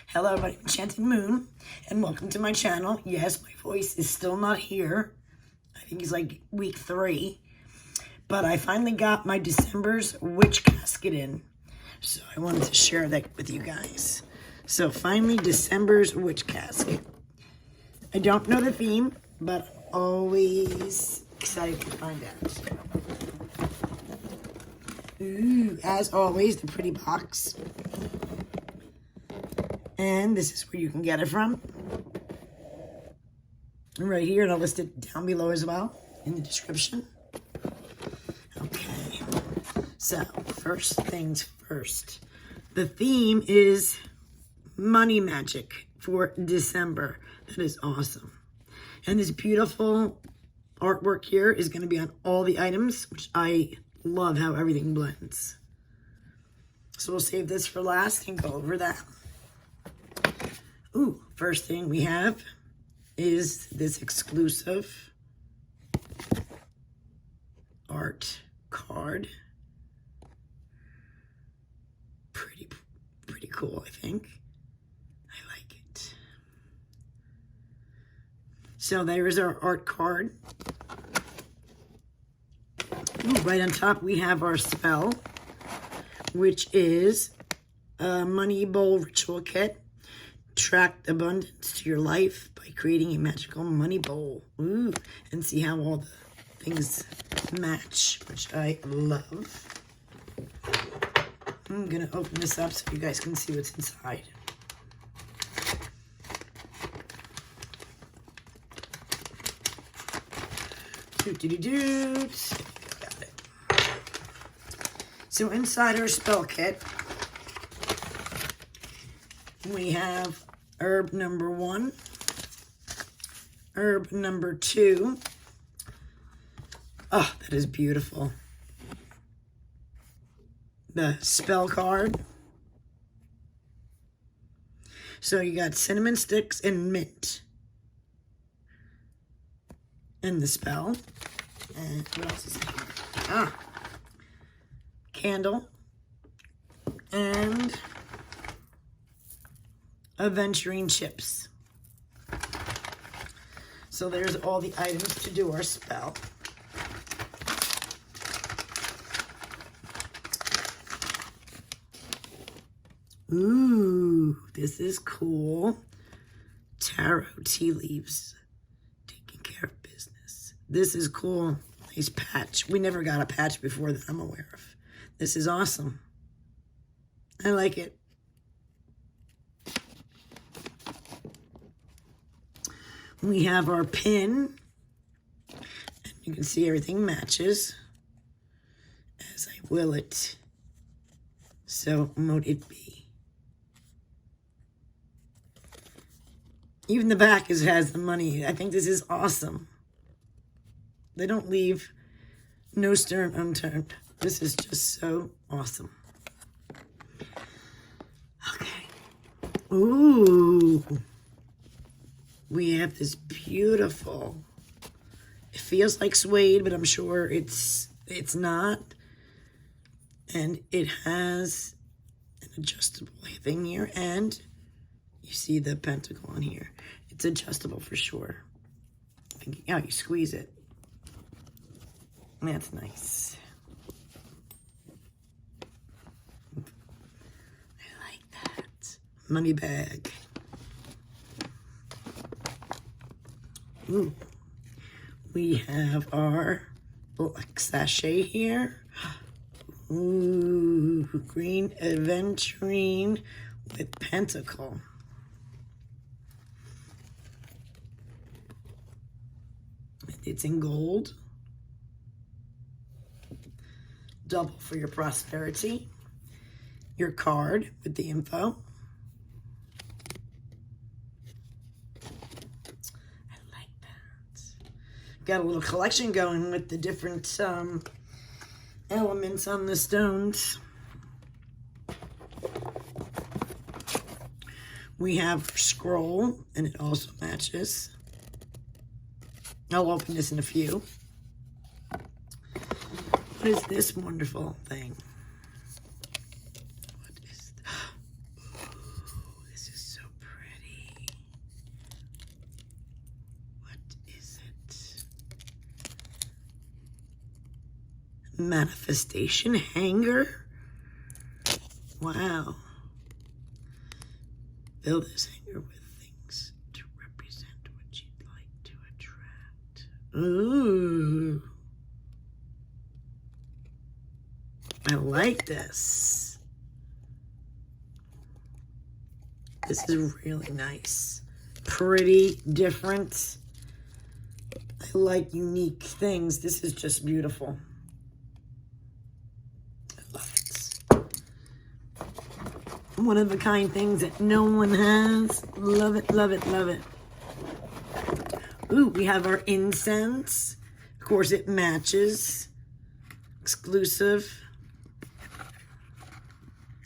Hello, my Enchanted Moon, and welcome to my channel. Yes, my voice is still not here. I think it's like week 3. But I finally got my December's Witch Casket in. So I wanted to share that with you guys. So finally, December's Witch Casket. I don't know the theme, but I'm always excited to find out. Ooh, as always, the pretty box. And this is where you can get it from. Right here, and I'll list it down below as well in the description. Okay, so first things first. The theme is money magic for December. That is awesome. And this beautiful artwork here is going to be on all the items, which I love how everything blends. So we'll save this for last and go over that. Ooh, first thing we have is this exclusive art card. Pretty cool, I think. I like it. So there is our art card. Ooh, right on top we have our spell, which is a money bowl ritual kit. Attract abundance to your life by creating a magical money bowl. Ooh, and see how all the things match, which I love. I'm gonna open this up so you guys can see what's inside. Doot. Got it. So inside our spell kit, we have herb number 1, herb number 2. Oh, that is beautiful. The spell card. So you got cinnamon sticks and mint. And the spell. And what else is here? Candle. And aventurine chips. So there's all the items to do our spell. Ooh, this is cool. Tarot tea leaves. Taking care of business. This is cool. Nice patch. We never got a patch before that I'm aware of. This is awesome. I like it. We have our pin, and you can see everything matches as I will it. So mote it be. Even the back has the money. I think this is awesome. They don't leave no stone unturned. This is just so awesome. Okay. Ooh. We have this beautiful, it feels like suede, but I'm sure it's not. And it has an adjustable thing here, and you see the pentacle on here. It's adjustable for sure. Oh, you squeeze it. That's nice. I like that. Money bag. Ooh. We have our black sachet here. Ooh, green aventurine with pentacle. It's in gold. Double for your prosperity. Your card with the info. Got a little collection going with the different elements on the stones. We have scroll, and it also matches. I'll open this in a few. What is this wonderful thing? What is this? Oh, this is so manifestation hanger. Wow. Fill this hanger with things to represent what you'd like to attract. Ooh. I like this. This is really nice. Pretty, different. I like unique things. This is just beautiful. I love it. One of a kind things that no one has. Love it, love it, love it. Ooh, we have our incense. Of course, it matches. Exclusive.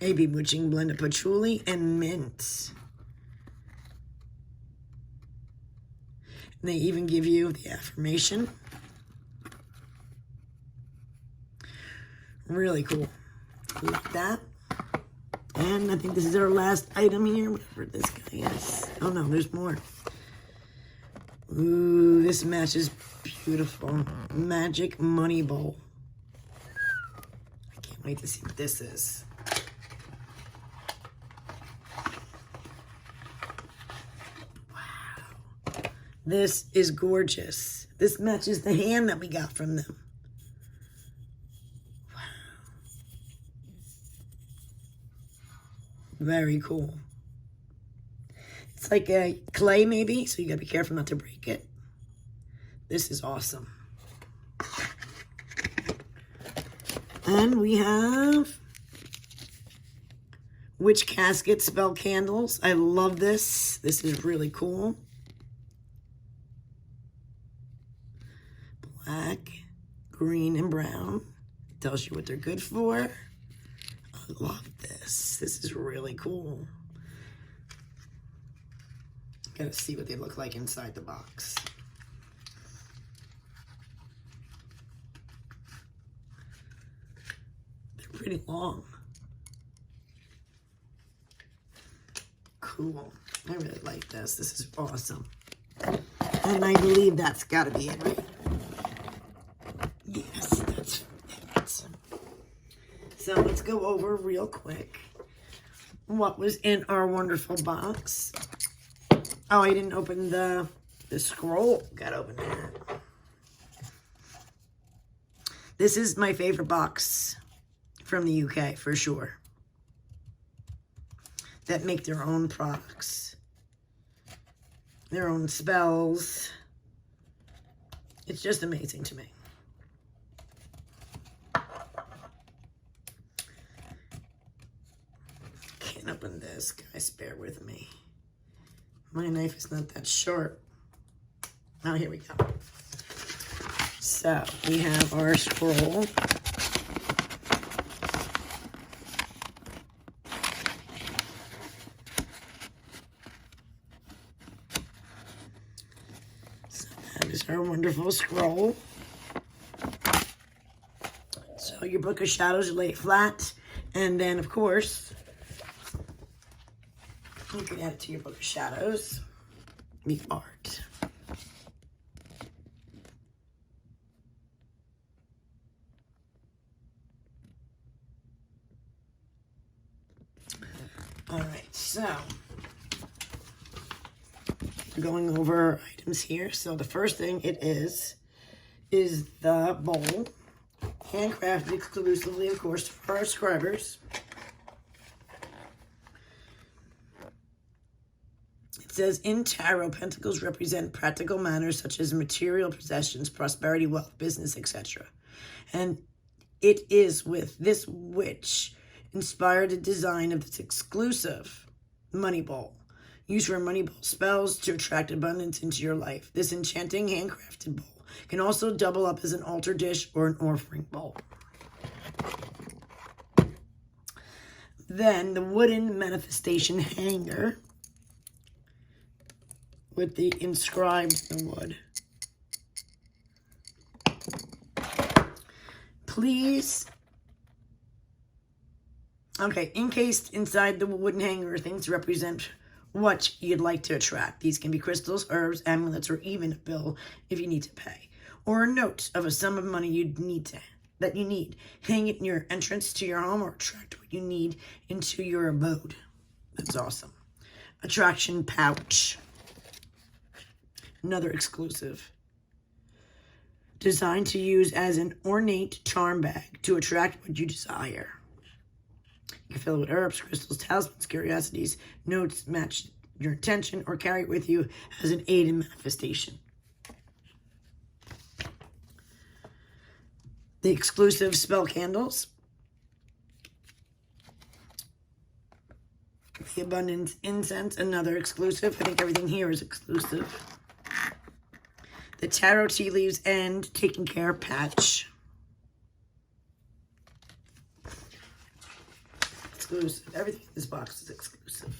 A bewitching blend of patchouli and mint. And they even give you the affirmation. Really cool. Like that. And I think this is our last item here, whatever this guy is. Oh no, there's more. Ooh, this matches beautiful. Magic money bowl. I can't wait to see what this is. This is gorgeous. This matches the hand that we got from them. Wow. Very cool. It's like a clay maybe, so you gotta be careful not to break it. This is awesome. And we have Witch Casket spell candles. I love this. This is really cool. Black, green, and brown. It tells you what they're good for. I love this. This is really cool. Gotta see what they look like inside the box. They're pretty long. Cool. I really like this. This is awesome. And I believe that's gotta be it, right? Yes, that's it. So let's go over real quick what was in our wonderful box. Oh, I didn't open the scroll. Gotta open that. This is my favorite box from the UK, for sure. That make their own products. Their own spells. It's just amazing to me. Can't open this, guys. Bear with me. My knife is not that sharp. Oh, here we go. So, we have our scroll. So, that is our wonderful scroll. So, your Book of Shadows, you lay it flat. And then, of course, you can add it to your Book of Shadows. The art. All right, so going over our items here. So the first thing it is the bowl, handcrafted exclusively, of course, for our subscribers. It says, in tarot, pentacles represent practical matters such as material possessions, prosperity, wealth, business, etc. And it is with this witch inspired the design of this exclusive money bowl, used for money bowl spells to attract abundance into your life. This enchanting handcrafted bowl can also double up as an altar dish or an offering bowl. Then the wooden manifestation hanger with the inscribed in wood. Please. Okay, encased inside the wooden hanger, things represent what you'd like to attract. These can be crystals, herbs, amulets, or even a bill if you need to pay, or a note of a sum of money you'd need to that you need. Hang it in your entrance to your home or attract what you need into your abode. That's awesome. Attraction pouch. Another exclusive. Designed to use as an ornate charm bag to attract what you desire. You can fill it with herbs, crystals, talismans, curiosities, notes, match your intention, or carry it with you as an aid in manifestation. The exclusive spell candles. The abundance incense, another exclusive. I think everything here is exclusive. The tarot tea leaves and taking care patch. Exclusive. Everything in this box is exclusive.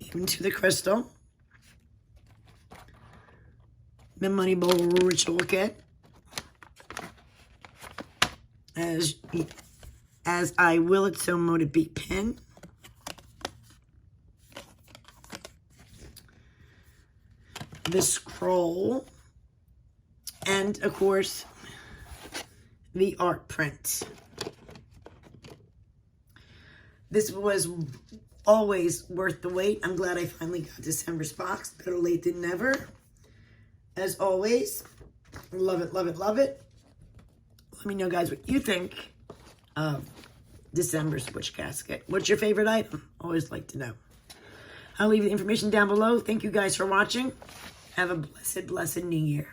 Even to the crystal. The money bowl ritual kit. As I will it, so mote it be pin. The scroll. And, of course, the art print. This was always worth the wait. I'm glad I finally got December's box. Better late than never. As always, love it, love it, love it. Let me know, guys, what you think of December's Witch Casket. What's your favorite item? Always like to know. I'll leave the information down below. Thank you guys for watching. Have a blessed, blessed New Year.